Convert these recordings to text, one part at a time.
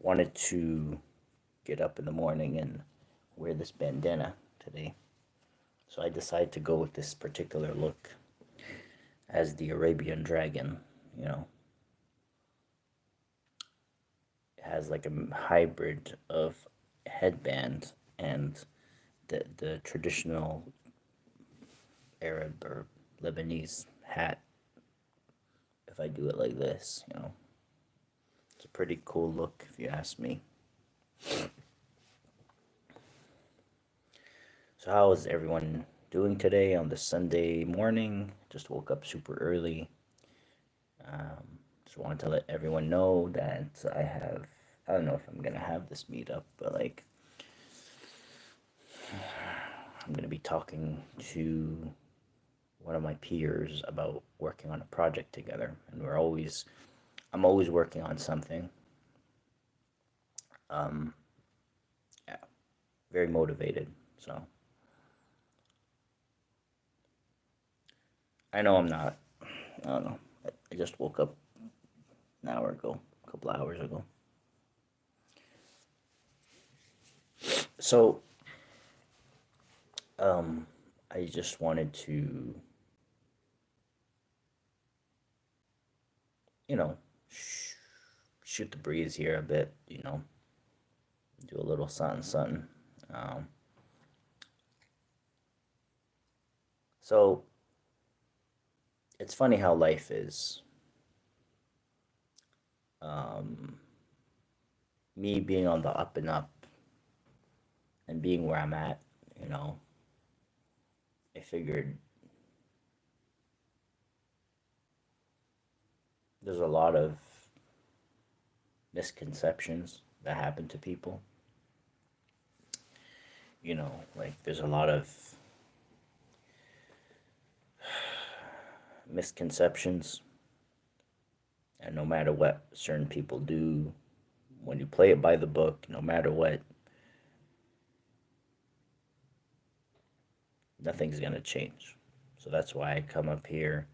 wanted to get up in the morning and wear this bandana today. So I decided to go with this particular look as the Arabian Dragon. You know, it has like a hybrid of headband and the traditional Arab or Lebanese hat. If I do it like this, it's a pretty cool look if you ask me. So how is everyone doing today on this Sunday morning? Just woke up super early. Just wanted to let everyone know that I don't know if I'm gonna have this meetup, but like, I'm gonna be talking to one of my peers about working on a project together, and I'm always working on something. Um, yeah, very motivated. So I know I'm not. I don't know. I just woke up an hour ago, a couple hours ago. So, I just wanted to, you know, shoot the breeze here a bit, do a little something, something. Um, so, it's funny how life is. Um, Me being on the up and up and being where I'm at, you know, I figured there's a lot of misconceptions that happen to people. Like there's a lot of misconceptions, and no matter what certain people do, when you play it by the book, no matter what, nothing's gonna change. So that's why I come up here,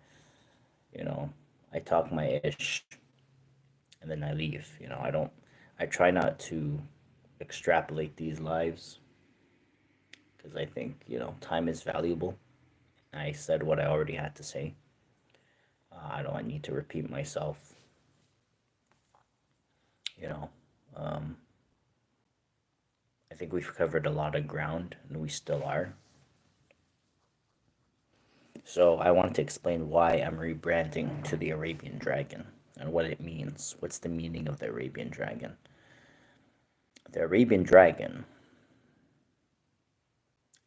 you know, I talk my ish and then I leave. I try not to extrapolate these lives because I think, time is valuable. I said what I already had to say. I don't need to repeat myself, you know. Um, I think we've covered a lot of ground and we still are. So I wanted to explain why I'm rebranding to the Arabian Dragon and what it means. What's the meaning of the Arabian Dragon? The Arabian Dragon,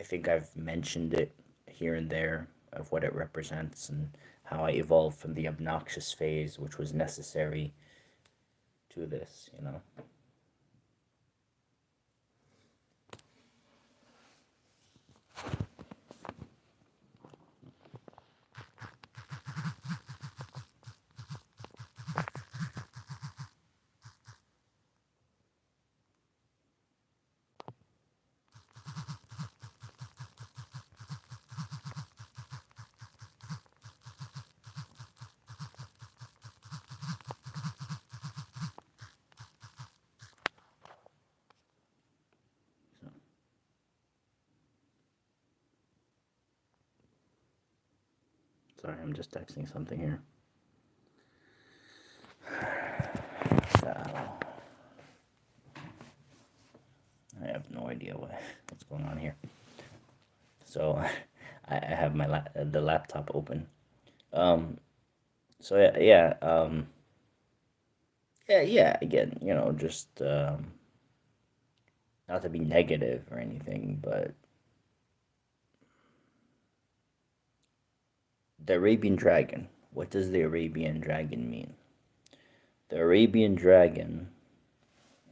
I think I've mentioned it here and there of what it represents and how I evolved from the obnoxious phase, which was necessary, to this. So, sorry, I'm just texting something here. So, I have no idea what's going on here. So I have the laptop open. Um, so yeah. Again, just not to be negative or anything, but the Arabian Dragon. What does the Arabian Dragon mean? The Arabian Dragon.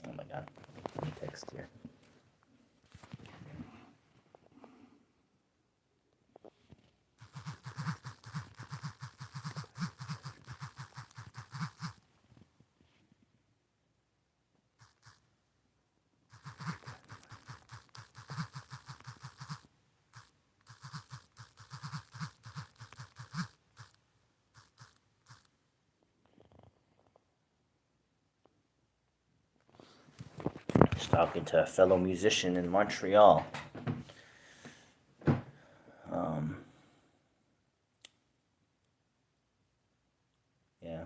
Oh my God, let me text here. talking to a fellow musician in Montreal. Um, yeah.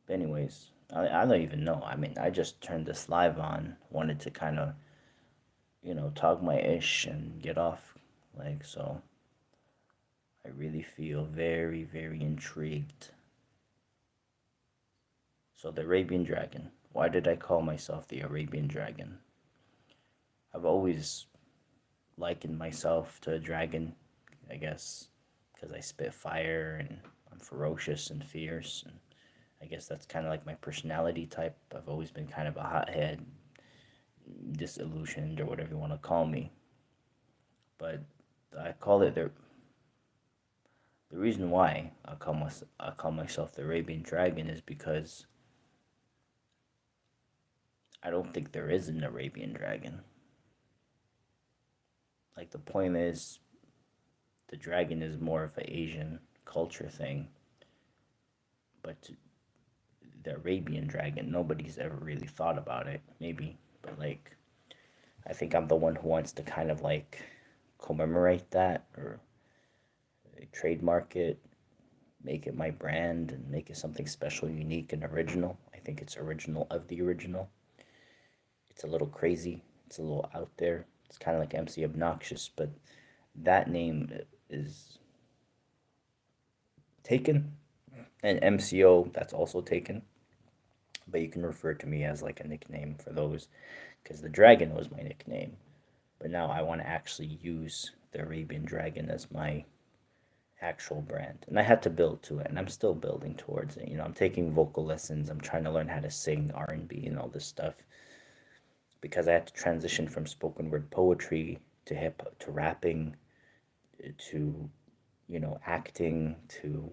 But anyways, I don't even know. I mean, I just turned this live on, wanted to kind of, talk my ish and get off. Like, so I really feel very, very intrigued. So, the Arabian Dragon. Why did I call myself the Arabian Dragon? I've always likened myself to a dragon, I guess, because I spit fire and I'm ferocious and fierce. And I guess that's kind of like my personality type. I've always been kind of a hothead, disillusioned, or whatever you want to call me. But I call it the reason why I call myself the Arabian Dragon is because I don't think there is an Arabian Dragon. Like, the point is, the dragon is more of an Asian culture thing, but the Arabian Dragon, nobody's ever really thought about it. Maybe, but like, I think I'm the one who wants to kind of like commemorate that, or trademark it, make it my brand, and make it something special, unique, and original. I think it's original of the original. It's a little crazy. It's a little out there. It's kind of like MC Obnoxious, but that name is taken, and MCO, that's also taken. But you can refer to me as like a nickname for those, because the dragon was my nickname. But now I want to actually use the Arabian Dragon as my actual brand. And I had to build to it, and I'm still building towards it. I'm taking vocal lessons. I'm trying to learn how to sing R&B and all this stuff, because I had to transition from spoken word poetry to hip to rapping to acting to,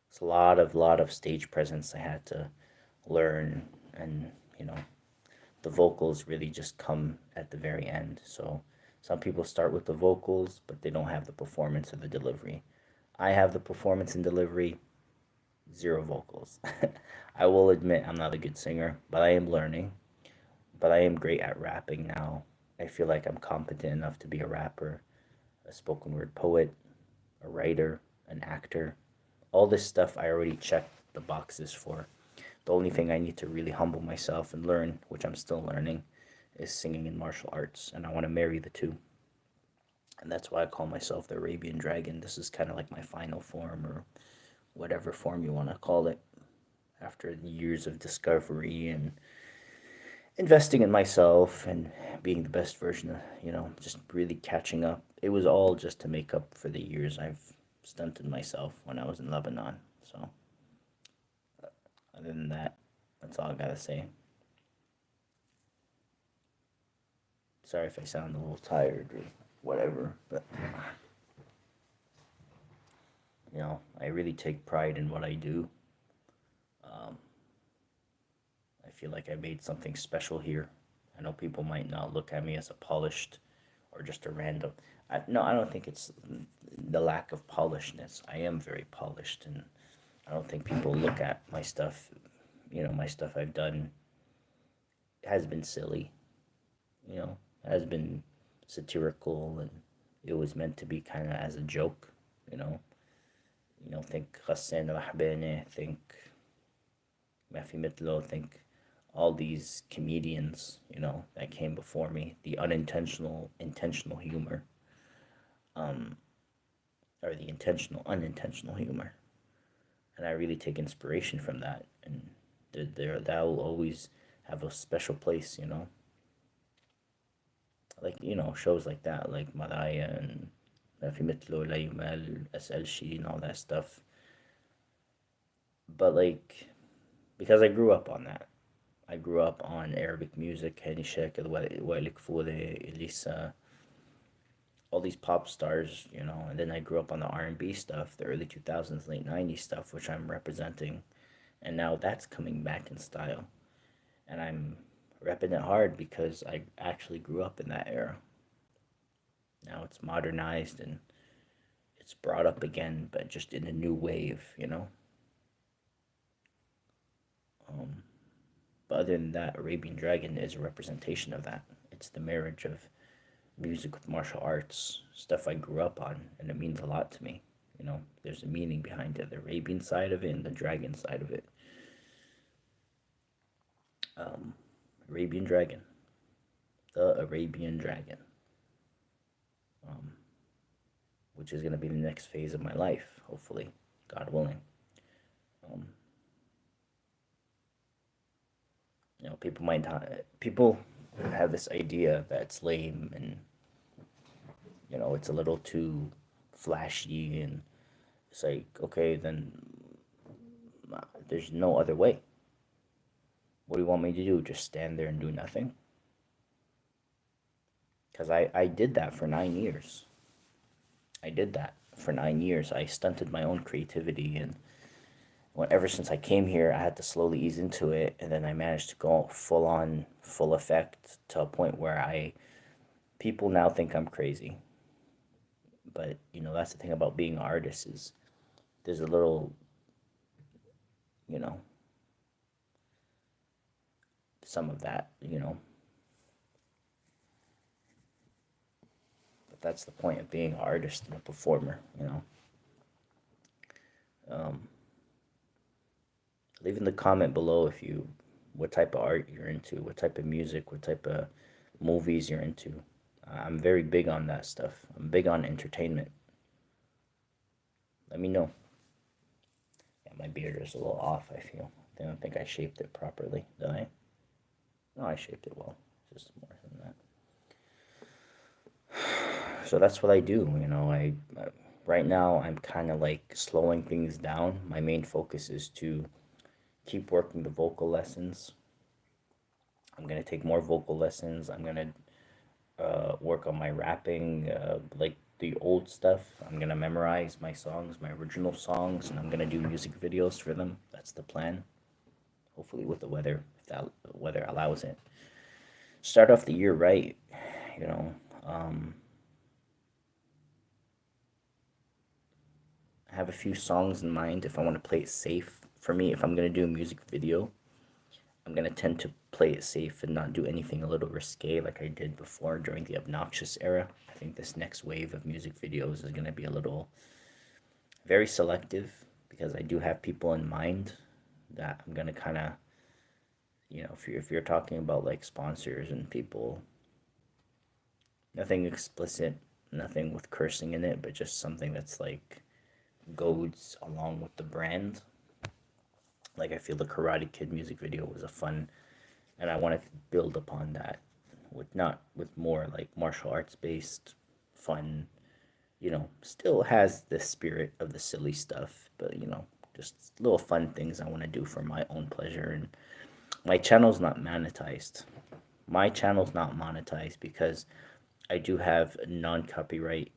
it's a lot of stage presence I had to learn. And the vocals really just come at the very end. So some people start with the vocals, but they don't have the performance or the delivery. I have the performance and delivery, zero vocals. I will admit I'm not a good singer, but I am learning. But I am great at rapping now. I feel like I'm competent enough to be a rapper, a spoken word poet, a writer, an actor. All this stuff I already checked the boxes for. The only thing I need to really humble myself and learn, which I'm still learning, is singing and martial arts. And I want to marry the two. And that's why I call myself the Arabian Dragon. This is kind of like my final form, or whatever form you want to call it. After years of discovery and investing in myself and being the best version of, just really catching up. It was all just to make up for the years I've stunted myself when I was in Lebanon. So, other than that, that's all I gotta say. Sorry if I sound a little tired or whatever, but I really take pride in what I do. Um, I feel like I made something special here. I know people might not look at me as a polished or just a random. No, I don't think it's the lack of polishedness. I am very polished, and I don't think people look at my stuff. My stuff I've done has been silly, has been satirical, and it was meant to be kind of as a joke, think Ghassan Rahbani, think Mafi Mitlo, think all these comedians, that came before me, the intentional humor, um, or the intentional, unintentional humor. And I really take inspiration from that. And that will always have a special place, Like, shows like that, like Maraya and Mafi Mitlo, Laymal, SL Shi, and all that stuff. But, like, because I grew up on that. I grew up on Arabic music, Hani Shakir, Walik Fure, Elisa, all these pop stars, and then I grew up on the R&B stuff, the early 2000s, late 90s stuff, which I'm representing. And now that's coming back in style. And I'm repping it hard because I actually grew up in that era. Now it's modernized and it's brought up again, but just in a new wave. Um, But other than that, Arabian Dragon is a representation of that. It's the marriage of music with martial arts, stuff I grew up on, and it means a lot to me. You know, there's a meaning behind it, the Arabian side of it and the dragon side of it. Um, Arabian Dragon, the Arabian Dragon, um, which is going to be the next phase of my life, hopefully, God willing. Um, you know, people have this idea that's lame and you know it's a little too flashy, and it's like, okay, then there's no other way. What do you want me to do? Just stand there and do nothing? Because I did that for 9 years. I did that for 9 years. I stunted my own creativity, and ever since I came here, I had to slowly ease into it, and then I managed to go full on, full effect to a point where people now think I'm crazy. But you know, that's the thing about being an artist is there's a little, you know, some of that, you know. But that's the point of being an artist and a performer, you know. Um, Leave in the comment below if you what type of art you're into, what type of music, what type of movies you're into. I'm very big on that stuff. I'm big on entertainment. Let me know. Yeah, my beard is a little off, I feel. I don't think I shaped it properly, did I? No, I shaped it well. Just more than that. So that's what I do, you know. I right now I'm kind of like slowing things down. My main focus is to keep working the vocal lessons. I'm gonna take more vocal lessons. I'm gonna work on my rapping, like the old stuff. I'm gonna memorize my songs, my original songs, and I'm gonna do music videos for them. That's the plan. Hopefully, with the weather, if the weather allows it. Start off the year right, you know. I have a few songs in mind if I want to play it safe. For me, if I'm gonna do a music video, I'm gonna tend to play it safe and not do anything a little risque like I did before during the obnoxious era. I think this next wave of music videos is gonna be a little very selective because I do have people in mind that I'm gonna kind of, you know, if you're talking about like sponsors and people, nothing explicit, nothing with cursing in it, but just something that's like goes along with the brand. Like I feel the Karate Kid music video was a fun, and I wanted to build upon that with not with more like martial arts based fun, you know, still has the spirit of the silly stuff, but you know, just little fun things I want to do for my own pleasure. And my channel's not monetized. My channel's not monetized because I do have non-copyright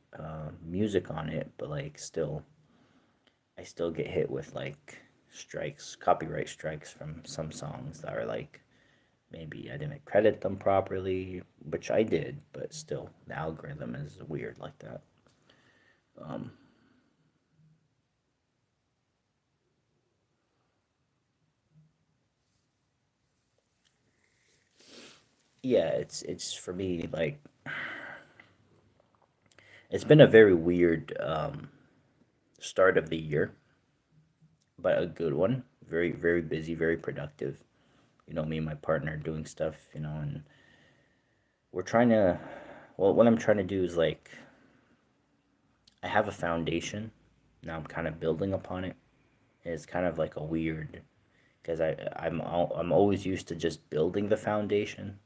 music on it, but like still, I still get hit with like strikes, copyright strikes from some songs that are like maybe I didn't credit them properly, which I did, but still the algorithm is weird like that. Um, yeah, it's for me like it's been a very weird start of the year, but a good one. Very busy, very productive. You know, me and my partner doing stuff. You know, and we're trying to. Well, what I'm trying to do is like I have a foundation. Now I'm kind of building upon it. It's kind of like a weird because I'm always used to just building the foundation,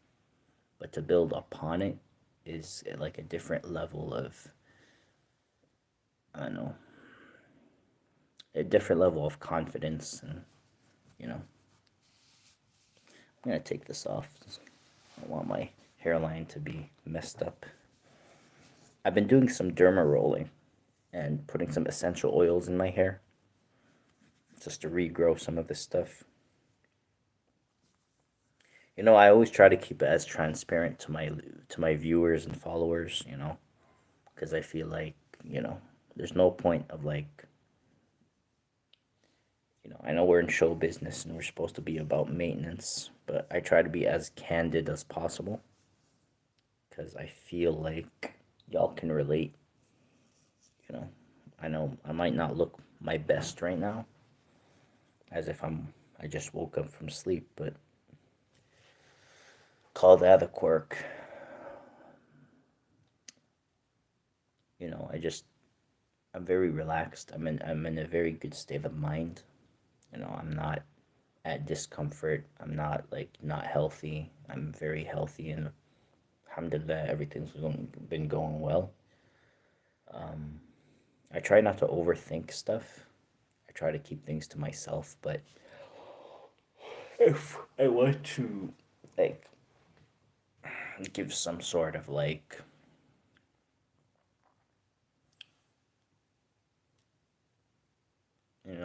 but to build upon it is like a different level of I don't know, a different level of confidence, and you know, I'm gonna take this off. I don't want my hairline to be messed up. I've been doing some derma rolling and putting some essential oils in my hair just to regrow some of this stuff. You know, I always try to keep it as transparent to my viewers and followers, you know, because I feel like, you know, there's no point of like, I know we're in show business and we're supposed to be about maintenance, but I try to be as candid as possible because I feel like y'all can relate. You know, I know I might not look my best right now, as if I just woke up from sleep, but call that a quirk. I just I'm very relaxed. I'm in a very good state of mind. I'm not at discomfort. I'm not like not healthy. I'm very healthy and alhamdulillah been going well. Um, I try not to overthink stuff. I try to keep things to myself, but if I want to like give some sort of like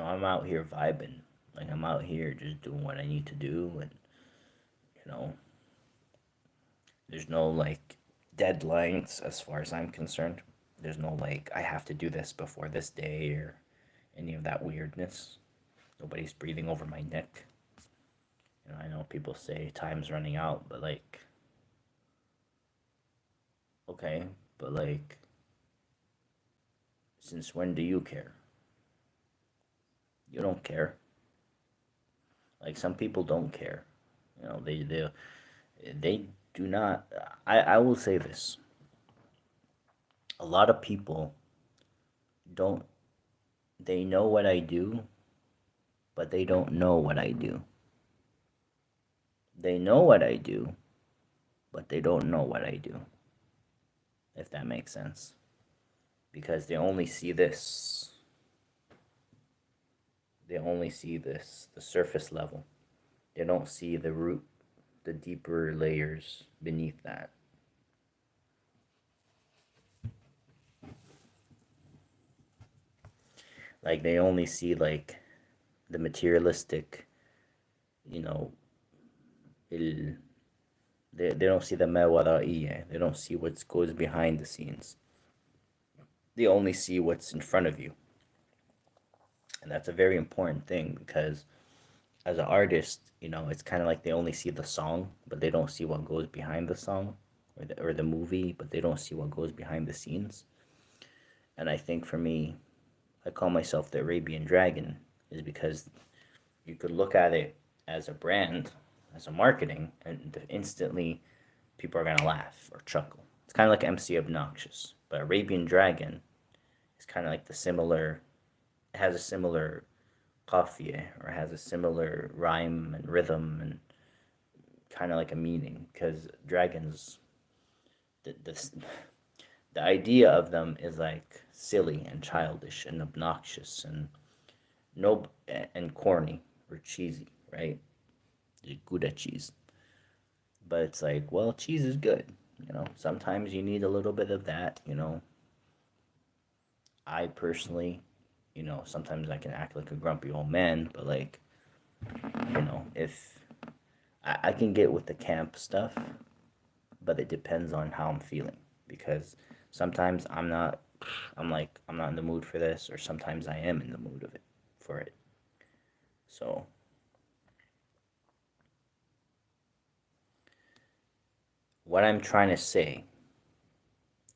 I'm out here vibing. Like I'm out here just doing what I need to do and you know, there's no like deadlines as far as I'm concerned. There's no like I have to do this before this day or any of that weirdness. Nobody's breathing over my neck. I know people say time's running out, but like okay, but like since when do you care? You don't care. Like some people don't care. They do not. I will say this. A lot of people don't. They know what I do, but they don't know what I do. They know what I do, but they don't know what I do. If that makes sense, because they only see this. They only see this, the surface level. They don't see the root, the deeper layers beneath that. Like they only see like the materialistic, you know, il, they don't see the mawaraiya. They don't see what goes behind the scenes. They only see what's in front of you. And that's a very important thing because as an artist, it's kind of like they only see the song, but they don't see what goes behind the song or the movie, but they don't see what goes behind the scenes. And I think for me, I call myself the Arabian Dragon is because you could look at it as a brand, as a marketing, and instantly people are gonna laugh or chuckle. It's kind of like MC Obnoxious, but Arabian Dragon is kind of like the similar. It has a similar qafiya or has a similar rhyme and rhythm and kind of like a meaning because dragons, the idea of them is like silly and childish and obnoxious and no and corny or cheesy, right? You're good at cheese. But it's like, well, cheese is good. Sometimes you need a little bit of that. I personally, sometimes I can act like a grumpy old man, but like, if I can get with the camp stuff, but it depends on how I'm feeling because sometimes I'm not in the mood for this, or sometimes I am in the mood of it for it. So what I'm trying to say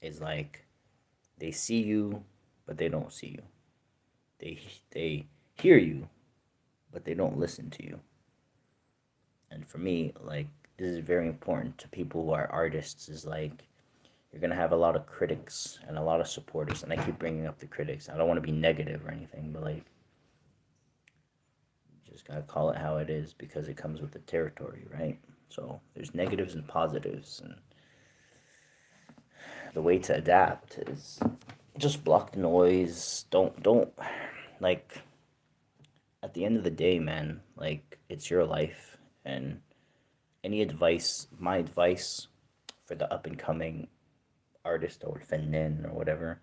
is like they see you, but they don't see you. They hear you, but they don't listen to you. And for me, like this is very important to people who are artists. Is like you're gonna have a lot of critics and a lot of supporters. And I keep bringing up the critics. I don't want to be negative or anything, but like you just gotta call it how it is because it comes with the territory, right? So there's negatives and positives, and the way to adapt is just block the noise. Don't like at the end of the day, man, like it's your life and my advice for the up and coming artist or fanin or whatever,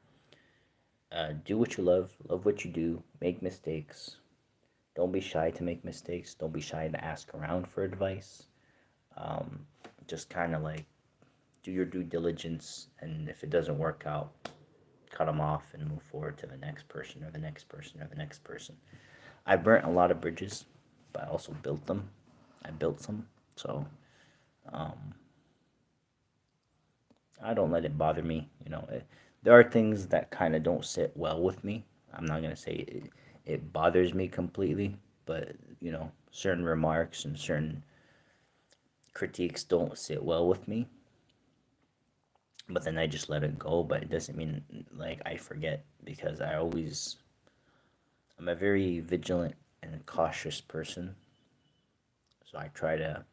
do what you love what you do, make mistakes. Don't be shy to make mistakes. Don't be shy to ask around for advice. Um, just kind of like do your due diligence, and if it doesn't work out, cut them off and move forward to the next person or the next person or the next person. I burnt a lot of bridges, but I also built them. I built some, so um, I don't let it bother me. There are things that kind of don't sit well with me. I'm not gonna say it bothers me completely, but certain remarks and certain critiques don't sit well with me. But then I just let it go. But it doesn't mean like I forget, because I'm a very vigilant and cautious person. So I try to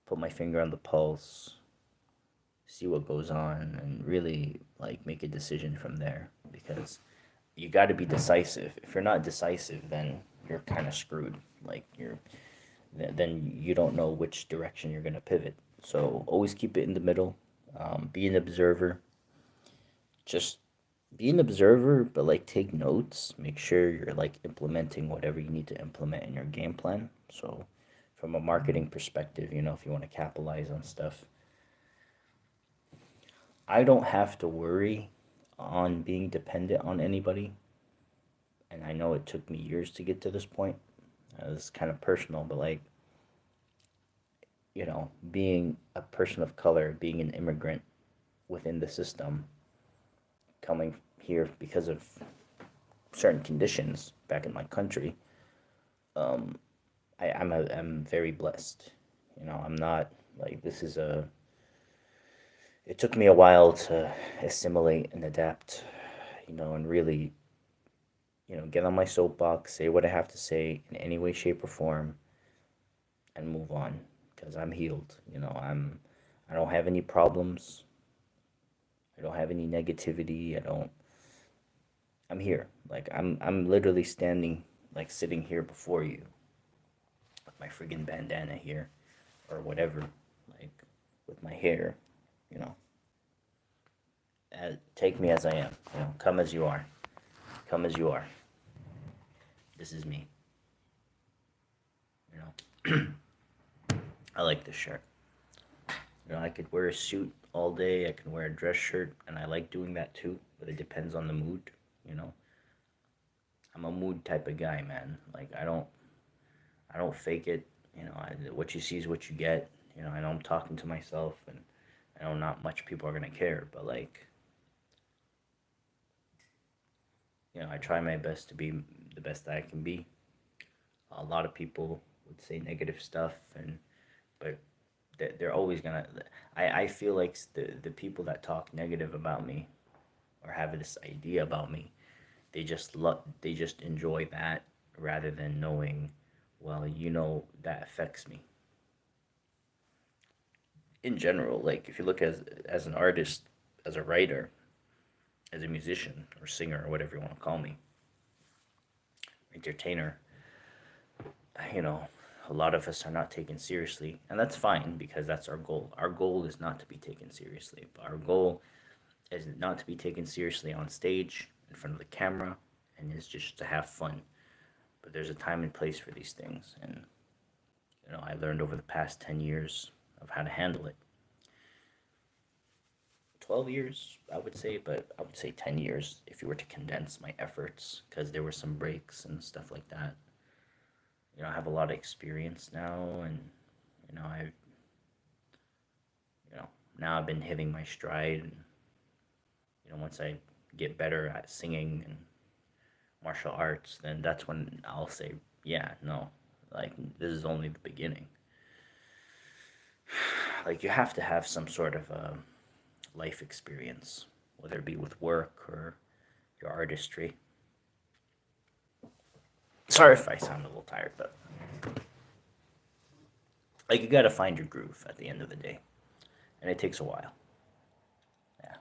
put my finger on the pulse, see what goes on, and really like make a decision from there, because you got to be decisive. If you're not decisive, then you're kind of screwed. Like then you don't know which direction you're going to pivot. So always keep it in the middle. Be an observer. Just be an observer, but like take notes. Make sure you're like implementing whatever you need to implement in your game plan. So from a marketing perspective, if you want to capitalize on stuff, I don't have to worry on being dependent on anybody. And I know it took me years to get to this point. It's kind of personal, but like, being a person of color, being an immigrant within the system, coming here because of certain conditions back in my country, um, I'm very blessed. I'm not like this is a. It took me a while to assimilate and adapt, and really, get on my soapbox, say what I have to say in any way, shape, or form, and move on, because I'm healed. I don't have any problems. I don't have any negativity. I'm here. Like I'm literally standing, like sitting here before you with my friggin' bandana here or whatever, like with my hair, you know. Take me as I am, come as you are. Come as you are. This is me, you know. I like this shirt. I could wear a suit all day. I can wear a dress shirt, and I like doing that too. But it depends on the mood. You know, I'm a mood type of guy, man. Like I don't fake it. What you see is what you get. I know I'm talking to myself, and I know not much people are gonna care. But like, I try my best to be the best that I can be. A lot of people would say negative stuff, but they're always gonna. I feel like the people that talk negative about me or have this idea about me, they just enjoy that rather than knowing, well, that affects me in general. Like if you look as an artist, as a writer, as a musician or singer or whatever you want to call me, entertainer, you know, a lot of us are not taken seriously, and that's fine because that's our goal. Our goal is not to be taken seriously, but our goal is not to be taken seriously on stage in front of the camera, and is just to have fun. But there's a time and place for these things, and I learned over the past 10 years of how to handle it. 12 years, I would say, but I would say 10 years if you were to condense my efforts, because there were some breaks and stuff like that. I have a lot of experience now, and I you know now I've been hitting my stride, and once I get better at singing and martial arts, then that's when I'll say, yeah, no, like this is only the beginning. Like you have to have some sort of a life experience, whether it be with work or your artistry. Sorry if I sound a little tired, but like you gotta find your groove at the end of the day, and it takes a while. Yeah.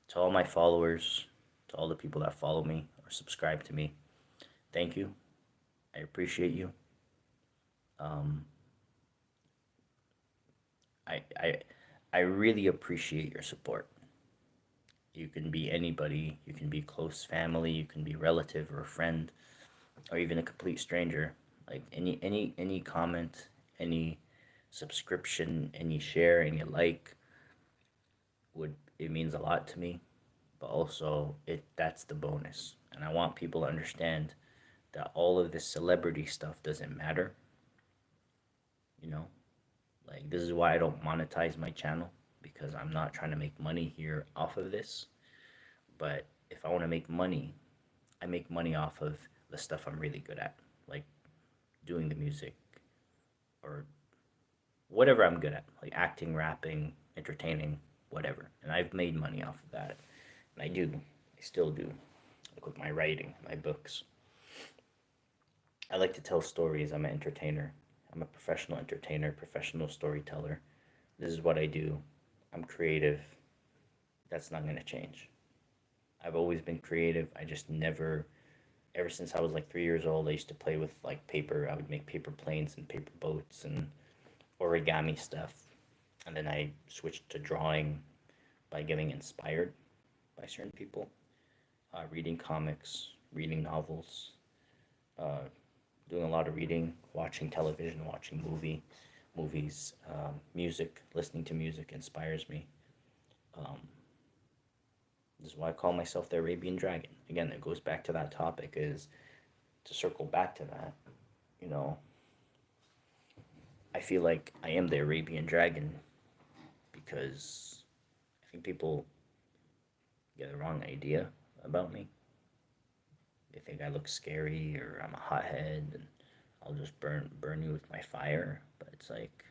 To all my followers, to all the people that follow me or subscribe to me, thank you. I appreciate you. Um, I I I really appreciate your support. You can be anybody. You can be close family. You can be relative or a friend, or even a complete stranger. Like any comment, any subscription, any share, any like, would it means a lot to me. but also that's the bonus. And I want people to understand that all of this celebrity stuff doesn't matter, you know? Like, this is why I don't monetize my channel, because I'm not trying to make money here off of this. But if I want to make money, I make money off of the stuff I'm really good at, like doing the music or whatever I'm good at, like acting, rapping, entertaining, whatever. And I've made money off of that. And I still do, like with my writing, my books. I like to tell stories. I'm an entertainer. I'm a professional entertainer, professional storyteller. This is what I do. I'm creative. That's not going to change. I've always been creative. I just never, ever since I was like 3 years old, I used to play with like paper. I would make paper planes and paper boats and origami stuff. And then I switched to drawing by getting inspired by certain people, reading comics, reading novels, uh, doing a lot of reading, watching television, watching movies, music, listening to music inspires me. Um, this is why I call myself the Arabian Dragon. Again, it goes back to that topic, is to circle back to that, you know, I feel like I am the Arabian Dragon because I think people get the wrong idea about me. They think I look scary or I'm a hothead and I'll just burn you with my fire. But it's like,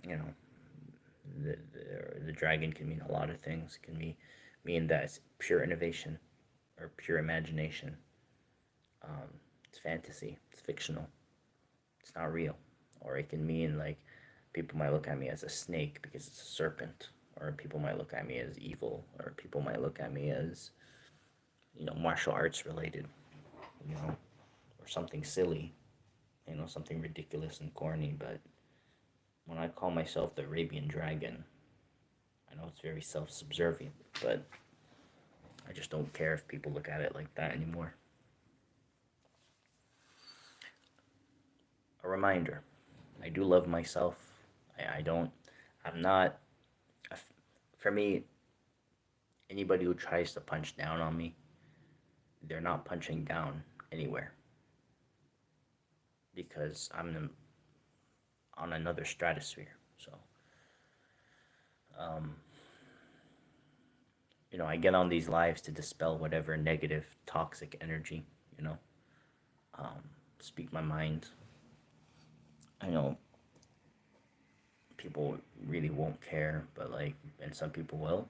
you know, the dragon can mean a lot of things. It can mean that it's pure innovation or pure imagination. It's fantasy. It's fictional. It's not real. Or it can mean like people might look at me as a snake because it's a serpent, or people might look at me as evil, or people might look at me as, martial arts related, or something silly, something ridiculous and corny. But when I call myself the Arabian Dragon, I know it's very self-subservient, but I just don't care if people look at it like that anymore. A reminder, I do love myself. I'm not, for me, anybody who tries to punch down on me, they're not punching down anywhere, because on another stratosphere. So, um, I get on these lives to dispel whatever negative, toxic energy, um, speak my mind. I know people really won't care, but and some people will.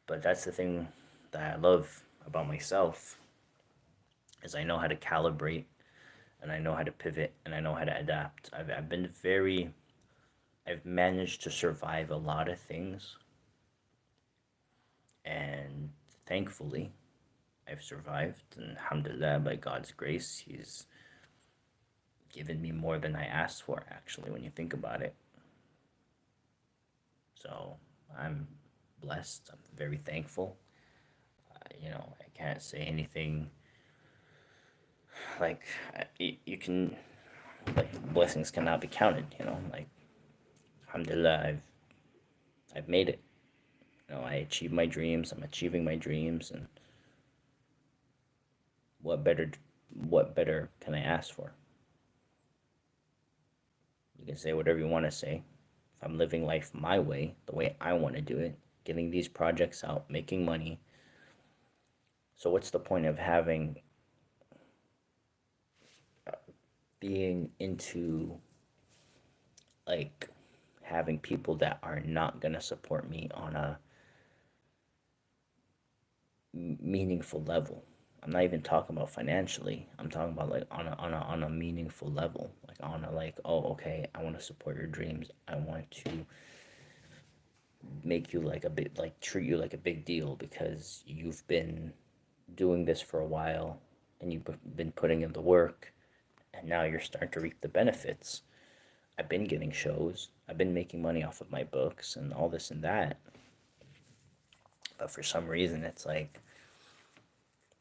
But that's the thing that I love about myself, is I know how to calibrate, and I know how to pivot, and I know how to adapt. I've managed to survive a lot of things, and thankfully, I've survived, and alhamdulillah, by God's grace, He's given me more than I asked for, actually, when you think about it. So I'm blessed. I'm very thankful. I can't say anything like you can, like, blessings cannot be counted. Alhamdulillah, I've made it. I achieved my dreams. I'm achieving my dreams, and what better can I ask for? You can say whatever you want to say. If I'm living life my way, the way I want to do it, getting these projects out, making money. So what's the point of being into, like, having people that are not going to support me on a meaningful level? I'm not even talking about financially. I'm talking about like on a meaningful level. Like on a, like, oh, okay, I want to support your dreams. I want to make you like a bit, like, treat you like a big deal because you've been doing this for a while and you've been putting in the work, and now you're starting to reap the benefits. I've been getting shows. I've been making money off of my books and all this and that. But for some reason, it's like,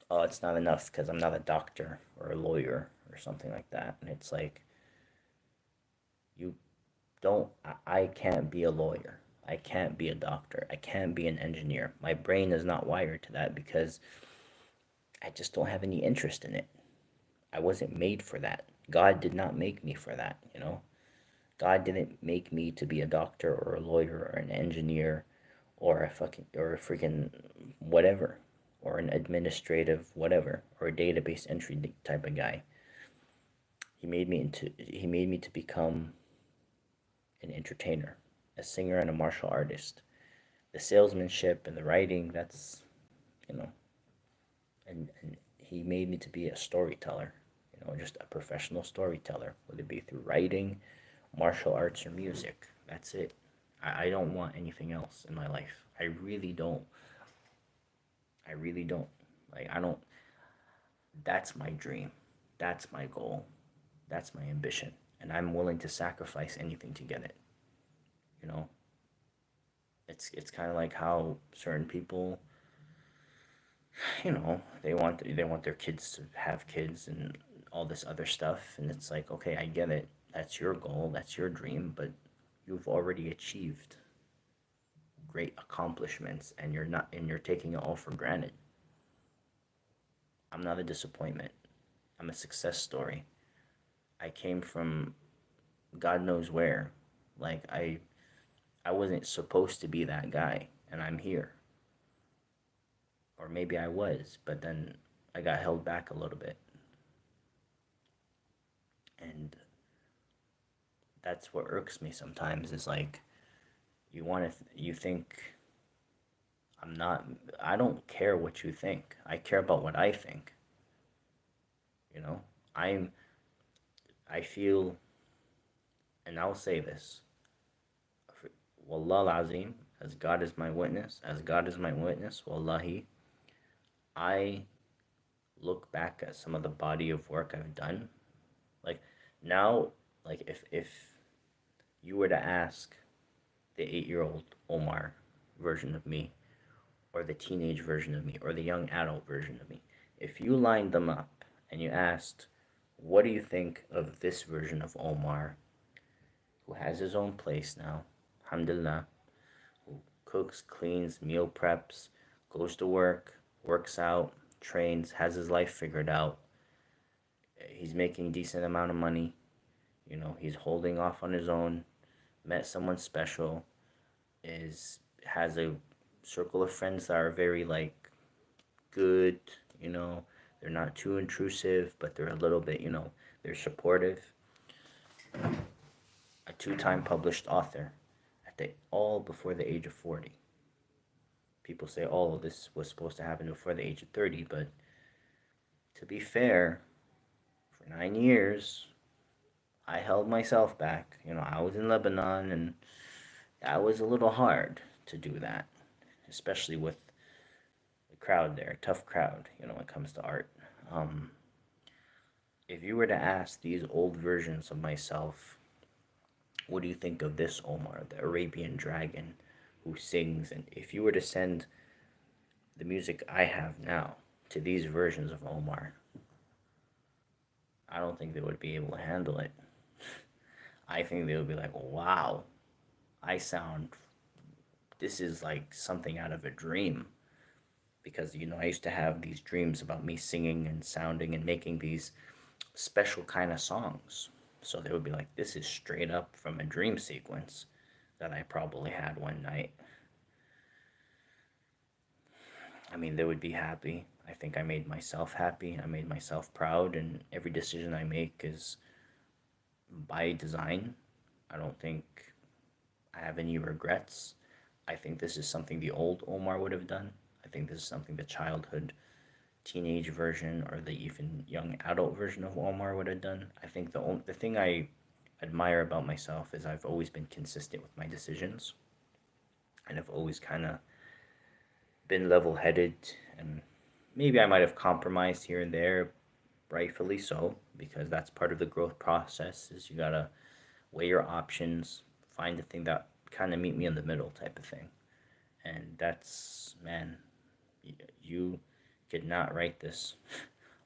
oh, it's not enough because I'm not a doctor or a lawyer or something like that. And it's like, you don't, I can't be a lawyer. I can't be a doctor. I can't be an engineer. My brain is not wired to that because I just don't have any interest in it. I wasn't made for that. God did not make me for that, you know? God didn't make me to be a doctor or a lawyer or an engineer or a freaking whatever or an administrative whatever or a database entry type of guy. He made me to become an entertainer, a singer and a martial artist. The salesmanship and the writing, that's, you know, and he made me to be a storyteller, you know, just a professional storyteller, whether it be through writing, martial arts, or music. That's it. I don't want anything else in my life. I really don't. I really don't. Like, I don't. That's my dream. That's my goal. That's my ambition. And I'm willing to sacrifice anything to get it. You know, it's kind of like how certain people, you know, they want their kids to have kids and all this other stuff, and it's like, okay, I get it. That's your goal, that's your dream, but you've already achieved great accomplishments and you're taking it all for granted. I'm not a disappointment. I'm a success story. I came from God knows where. Like I wasn't supposed to be that guy and I'm here. Or maybe I was, but then I got held back a little bit. And that's what irks me sometimes is like you think I'm not I don't care what you think. I care about what I think. You know? I'm I feel, and I'll say this, Wallah Azim, as God is my witness, Wallahi, I look back at some of the body of work I've done. Like now, like if you were to ask the 8-year-old Omar version of me, or the teenage version of me, or the young adult version of me, if you lined them up and you asked, what do you think of this version of Omar, who has his own place now, alhamdulillah, who cooks, cleans, meal preps, goes to work, works out, trains, has his life figured out, he's making a decent amount of money, you know, he's holding off on his own, met someone special, is has a circle of friends that are very like good, you know, they're not too intrusive, but they're a little bit, you know, they're supportive. A two-time published author at the all before the age of 40. People say, oh, this was supposed to happen before the age of 30, but to be fair, for 9 years, I held myself back. You know, I was in Lebanon, and that was a little hard to do that, especially with the crowd there, tough crowd, you know, when it comes to art. Um, if you were to ask these old versions of myself, what do you think of this Omar, the Arabian Dragon, who sings? And if you were to send the music I have now to these versions of Omar, I don't think they would be able to handle it. I think they would be like, wow, I sound, this is like something out of a dream. Because, you know, I used to have these dreams about me singing and sounding and making these special kind of songs. So they would be like, this is straight up from a dream sequence that I probably had one night. I mean, they would be happy. I think I made myself happy. I made myself proud, and every decision I make is by design. I don't think I have any regrets. I think this is something the old Omar would have done. I think this is something the childhood, teenage version, or the even young adult version of Omar would have done. I think the thing I admire about myself is I've always been consistent with my decisions, and I've always kind of been level-headed, and maybe I might have compromised here and there, rightfully so, because that's part of the growth process. Is you gotta weigh your options, find the thing that kind of meet me in the middle type of thing, and that's, man, you could not write this.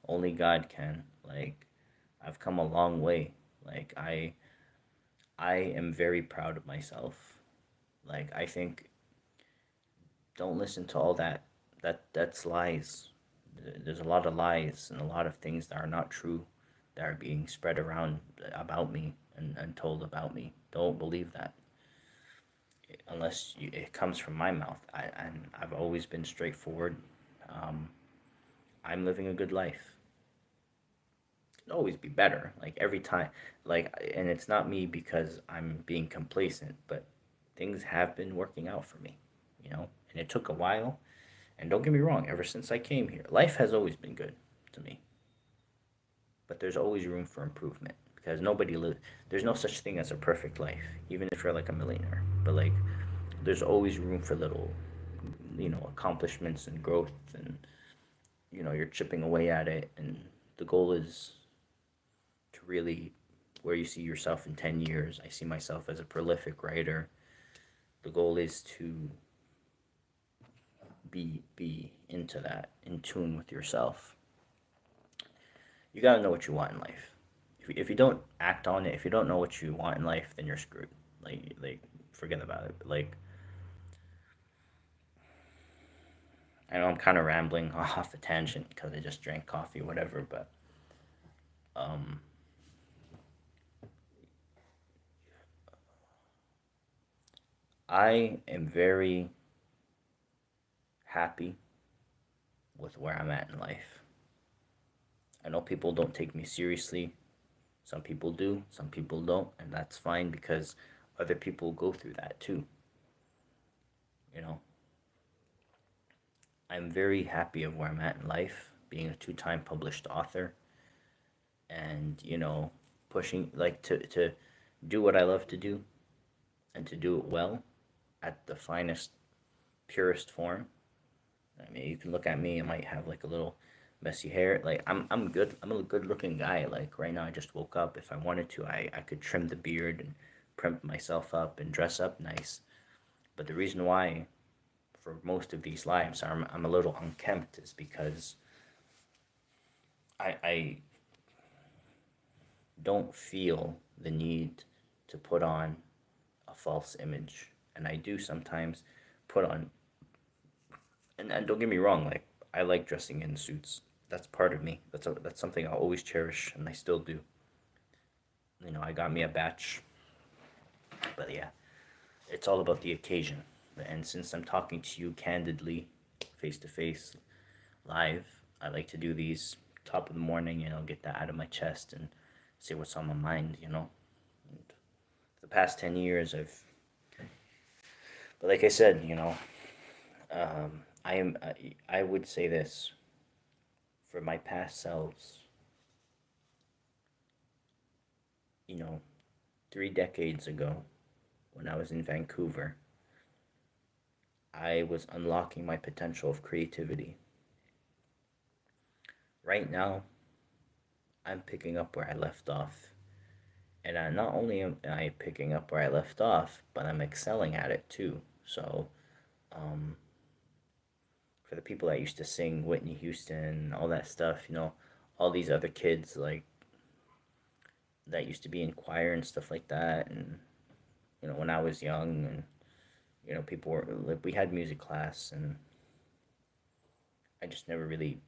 Only God can. Like, I've come a long way. Like, I am very proud of myself. Like, I think don't listen to all that. That's lies. There's a lot of lies and a lot of things that are not true that are being spread around about me and told about me. Don't believe that unless it comes from my mouth. And I've always been straightforward. Um, I'm living a good life. It can always be better. Like every time, and it's not me because I'm being complacent, but things have been working out for me, And it took a while. And don't get me wrong, ever since I came here, life has always been good to me. But there's always room for improvement because there's no such thing as a perfect life, even if you're like a millionaire. But like, there's always room for little, accomplishments and growth, and you're chipping away at it. And the goal is to really where you see yourself in 10 years. I see myself as a prolific writer. The goal is to be into that, in tune with yourself. You got to know what you want in life. If you don't act on it, if you don't know what you want in life, then you're screwed. Like forget about it. Like, I know I'm kind of rambling off a tangent because I just drank coffee, or whatever. But um, I am very happy with where I'm at in life. I know people don't take me seriously. Some people do, some people don't, and that's fine because other people go through that too. You know, I'm very happy of where I'm at in life, being a two-time published author, and pushing like to do what I love to do and to do it well at the finest, purest form. I mean, you can look at me. I might have like a little messy hair. Like I'm good. I'm a good looking guy. Like right now, I just woke up. If I wanted to, I could trim the beard and primp myself up and dress up nice. But the reason why, for most of these lives, I'm a little unkempt is because I don't feel the need to put on a false image, and I do sometimes put on. And don't get me wrong, like I like dressing in suits. That's part of me. That's something I'll always cherish, and I still do. I got me a batch, but yeah, it's all about the occasion. And since I'm talking to you candidly, face to face, live, I like to do these top of the morning. Get that out of my chest and say what's on my mind. And the past 10 years, but like I said, I would say this for my past selves, you know, 3 decades ago when I was in Vancouver, I was unlocking my potential of creativity. Right now, I'm picking up where I left off. And not only am I picking up where I left off, but I'm excelling at it too. So, um, for the people that used to sing Whitney Houston, all that stuff, all these other kids like that used to be in choir and stuff like that, and when I was young, and people were like, we had music class, and I just never really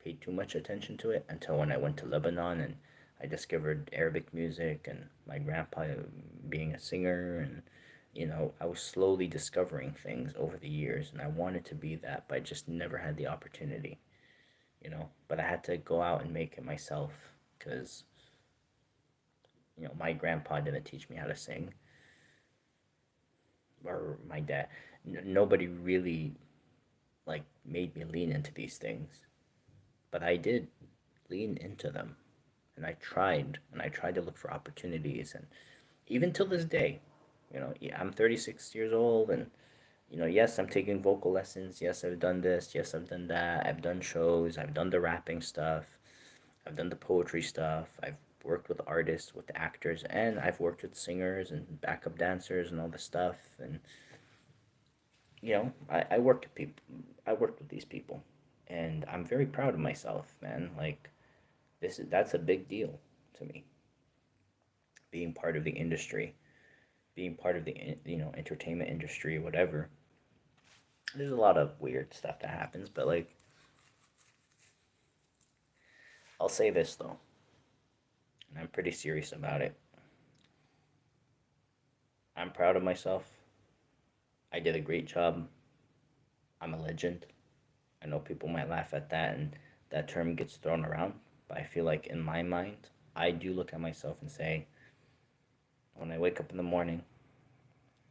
paid too much attention to it until when I went to Lebanon and I discovered Arabic music and my grandpa being a singer, and I was slowly discovering things over the years, and I wanted to be that, but I just never had the opportunity. But I had to go out and make it myself because my grandpa didn't teach me how to sing, or my dad. Nobody really like made me lean into these things, but I did lean into them, and I tried to look for opportunities, and even till this day, yeah, I'm 36 years old, and yes, I'm taking vocal lessons. Yes, I've done this. Yes, I've done that. I've done shows. I've done the rapping stuff. I've done the poetry stuff. I've worked with artists, with actors, and I've worked with singers and backup dancers and all this stuff. And I worked with people. I worked with these people, and I'm very proud of myself, man. Like that's a big deal to me. Being part of the industry, being part of the entertainment industry or whatever, there's a lot of weird stuff that happens. But like, I'll say this though, and I'm pretty serious about it. I'm proud of myself. I did a great job. I'm a legend. I know people might laugh at that and that term gets thrown around, but I feel like in my mind, I do look at myself and say, when I wake up in the morning,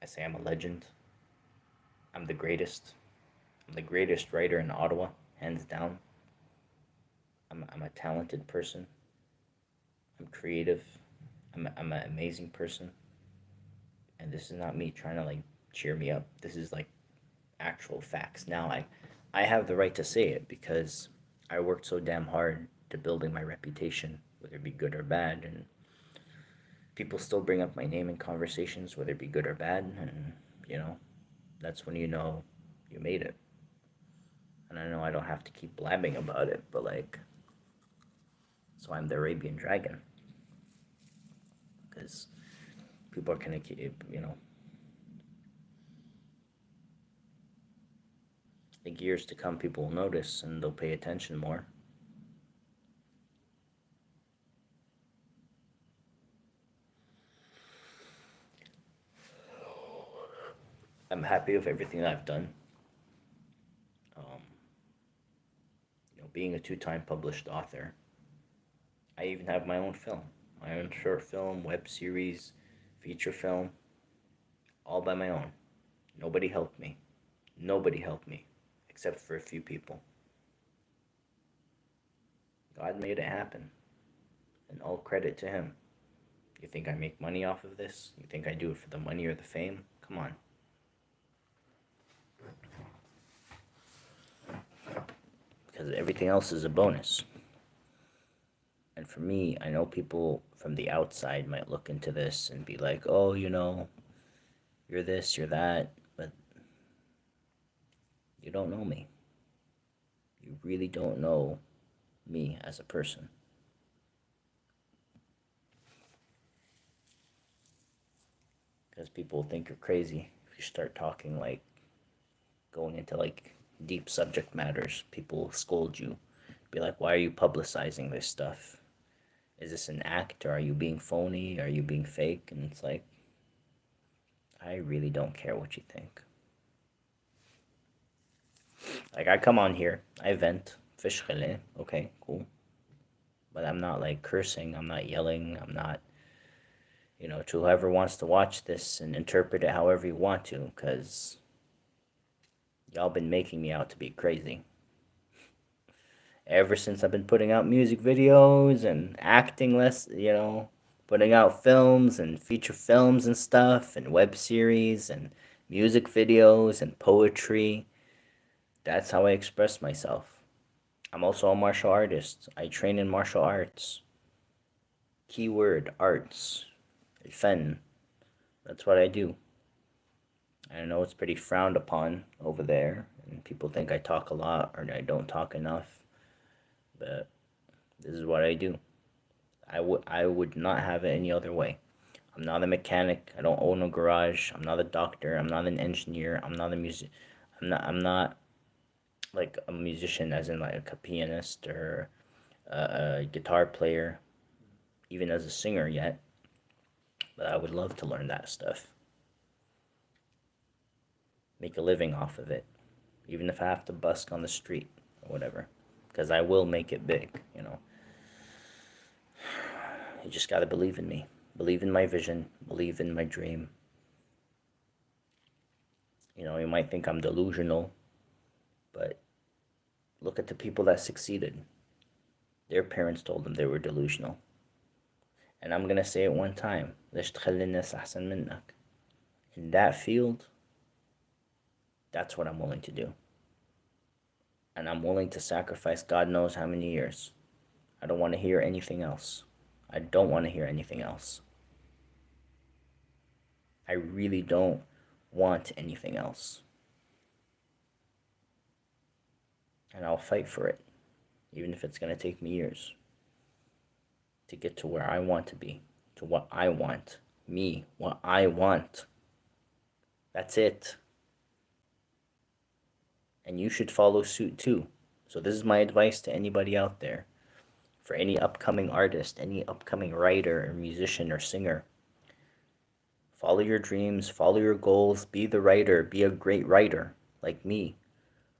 I say I'm a legend. I'm the greatest. I'm the greatest writer in Ottawa, hands down. I'm a talented person. I'm creative. I'm an amazing person. And this is not me trying to like cheer me up. This is like actual facts. Now I have the right to say it because I worked so damn hard to building my reputation, whether it be good or bad, and people still bring up my name in conversations, whether it be good or bad, and you know, that's when you know you made it. And I know I don't have to keep blabbing about it, but like, so I'm the Arabian Dragon because people are gonna keep, I think years to come, people will notice and they'll pay attention more. I'm happy with everything that I've done. Um, being a two-time published author, I even have my own film, my own short film, web series, feature film, all by my own. Nobody helped me. Nobody helped me, except for a few people. God made it happen, and all credit to Him. You think I make money off of this? You think I do it for the money or the fame? Come on. Because everything else is a bonus. And for me, I know people from the outside might look into this and be like, oh, you're this, you're that, but you don't know me. You really don't know me as a person. Because people think you're crazy if you start talking like going into like deep subject matters. People scold you, be like, why are you publicizing this stuff? Is this an act, or are you being phony? Are you being fake? And it's like, I really don't care what you think. Like, I come on here, I vent, fishkhele, okay, cool. But I'm not like cursing, I'm not yelling, I'm not, to whoever wants to watch this and interpret it however you want to, because y'all been making me out to be crazy. Ever since I've been putting out music videos and acting less, putting out films and feature films and stuff and web series and music videos and poetry. That's how I express myself. I'm also a martial artist. I train in martial arts. Keyword arts. Fen. That's what I do. I know it's pretty frowned upon over there, and people think I talk a lot or I don't talk enough. But this is what I do. I would not have it any other way. I'm not a mechanic. I don't own a garage. I'm not a doctor. I'm not an engineer. I'm not a music. I'm not like a musician, as in like a pianist or a guitar player, even as a singer yet. But I would love to learn that stuff. Make a living off of it, even if I have to busk on the street or whatever, because I will make it big. You just gotta believe in me. Believe in my vision. Believe in my dream. You might think I'm delusional, but look at the people that succeeded. Their parents told them they were delusional. And I'm gonna say it one time. ليش تخلي الناس أحسن منك? In that field, that's what I'm willing to do. And I'm willing to sacrifice God knows how many years. I don't want to hear anything else. I don't want to hear anything else. I really don't want anything else. And I'll fight for it, even if it's going to take me years to get to where I want to be, to what I want, me, what I want. That's it. And you should follow suit too. So this is my advice to anybody out there. For any upcoming artist, any upcoming writer or musician or singer. Follow your dreams, follow your goals, be the writer, be a great writer like me,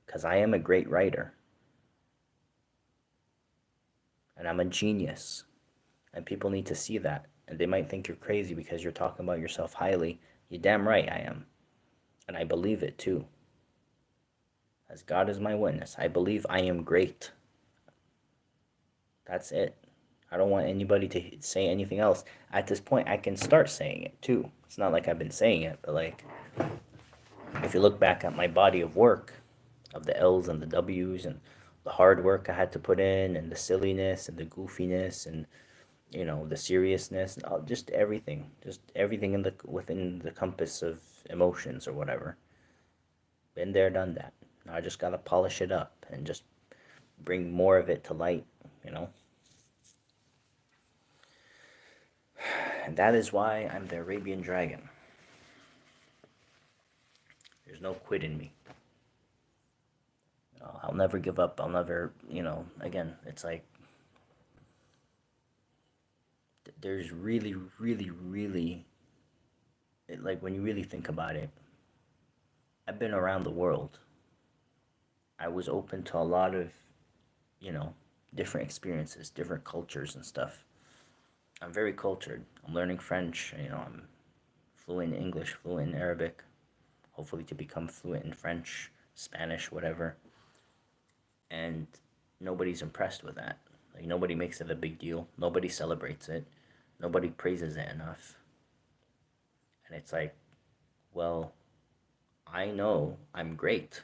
because I am a great writer. And I'm a genius. And people need to see that. And they might think you're crazy because you're talking about yourself highly. You're damn right I am. And I believe it too. As God is my witness, I believe I am great. That's it. I don't want anybody to say anything else. At this point, I can start saying it too. It's not like I've been saying it, but like, if you look back at my body of work, of the L's and the W's and the hard work I had to put in, and the silliness and the goofiness and the seriousness, and just everything in the within the compass of emotions or whatever. Been there, done that. Now I just gotta polish it up and just bring more of it to light, you know. And that is why I'm the Arabian Dragon. There's no quit in me. I'll never give up. I'll never, again, it's like there's really, really, really, like when you really think about it, I've been around the world. I was open to a lot of, you know, different experiences, different cultures and stuff. I'm very cultured. I'm learning French. I'm fluent in English, fluent in Arabic, hopefully to become fluent in French, Spanish, whatever. And nobody's impressed with that. Like, nobody makes it a big deal. Nobody celebrates it. Nobody praises it enough. And it's like, well, I know I'm great.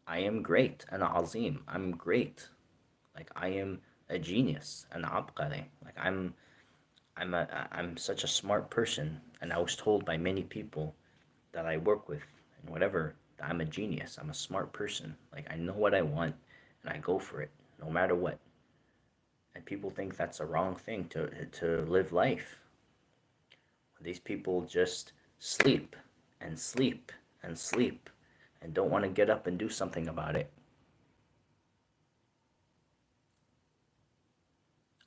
I am great. And azim. I'm great. Like, I am a genius. An abqari. Like, I'm such a smart person, and I was told by many people that I work with and whatever that I'm a genius. I'm a smart person. Like, I know what I want, and I go for it no matter what. And people think that's a wrong thing to live life. These people just sleep and sleep and sleep and don't want to get up and do something about it.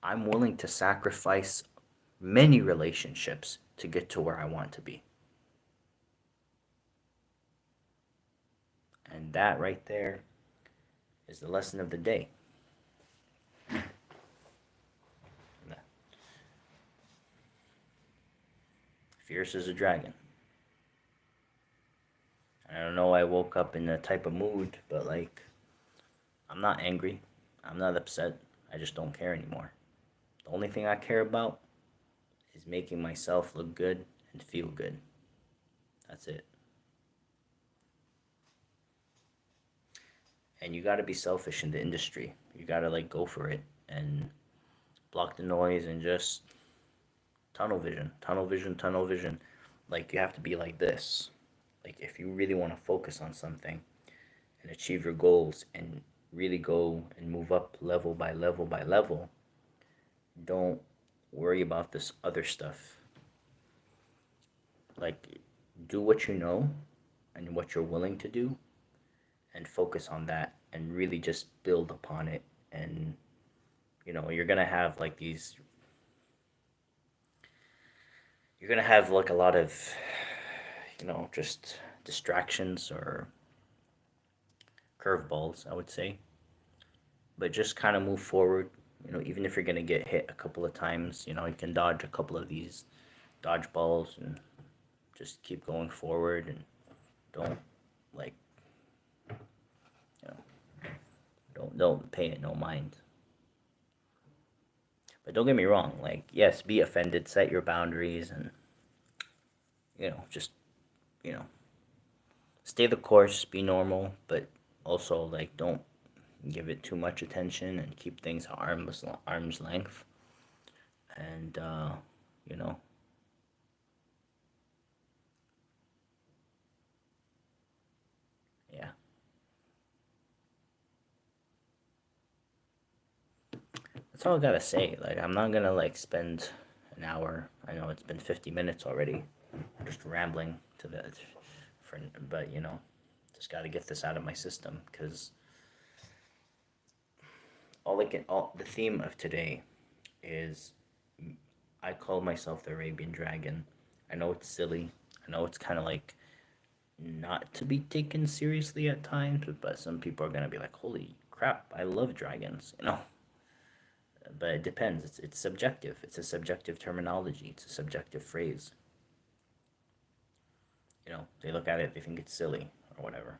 I'm willing to sacrifice many relationships to get to where I want to be. And that right there is the lesson of the day. Fierce as a dragon. I don't know, I woke up in a type of mood, but like, I'm not angry. I'm not upset. I just don't care anymore. The only thing I care about is making myself look good and feel good. That's it. And you got to be selfish in the industry. You got to like go for it and block the noise and just tunnel vision, tunnel vision, tunnel vision. Like, you have to be like this. Like, if you really want to focus on something and achieve your goals and really go and move up level by level by level, don't worry about this other stuff. Like, do what you know and what you're willing to do and focus on that and really just build upon it. And you're gonna have like these, you're gonna have like a lot of just distractions or curveballs, I would say. But just kind of move forward. Even if you're gonna get hit a couple of times, you can dodge a couple of these dodgeballs and just keep going forward and don't like you know don't pay it no mind. But don't get me wrong, like, yes, be offended, set your boundaries, and just you know stay the course, be normal, but also like don't give it too much attention and keep things arm's length. And you know yeah, that's all I gotta say. Like, I'm not gonna like spend an hour. I know it's been 50 minutes already. I'm just rambling to the, but just got to get this out of my system because the theme of today is I call myself the Arabian Dragon. I know it's silly. I know it's kind of like not to be taken seriously at times, but some people are gonna be like, "Holy crap, I love dragons." But it depends. It's subjective. It's a subjective terminology. It's a subjective phrase. They look at it, they think it's silly or whatever.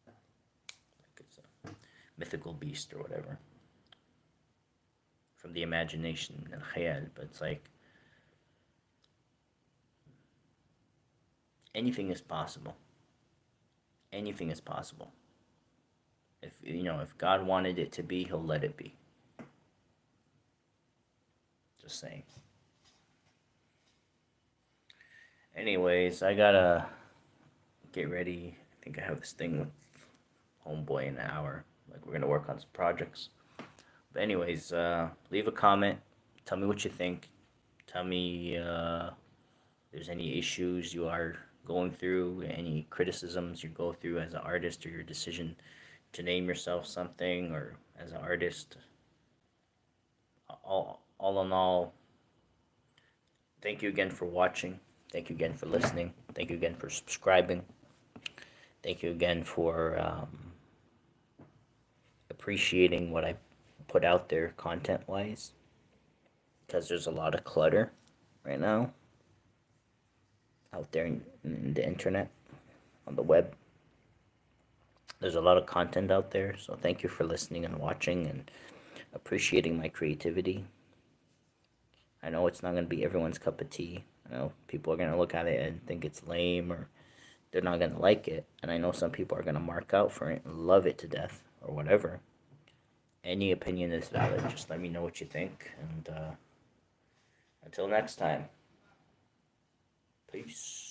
Like it's a mythical beast or whatever from the imagination and khayal. But it's like anything is possible. Anything is possible. If God wanted it to be, He'll let it be. Just saying. Anyways, I gotta get ready. I think I have this thing with homeboy in an hour. Like we're gonna work on some projects. But anyways, leave a comment. Tell me what you think. Tell me if there's any issues you are going through, any criticisms you go through as an artist, or your decision to name yourself something, or as an artist. All in all, thank you again for watching. Thank you again for listening. Thank you again for subscribing. Thank you again for appreciating what I put out there content-wise. Because there's a lot of clutter right now out there in the internet, on the web. There's a lot of content out there, so thank you for listening and watching and appreciating my creativity. I know it's not going to be everyone's cup of tea. I know people are going to look at it and think it's lame, or they're not going to like it. And I know some people are going to mark out for it and love it to death or whatever. Any opinion is valid. Just let me know what you think. And until next time, peace.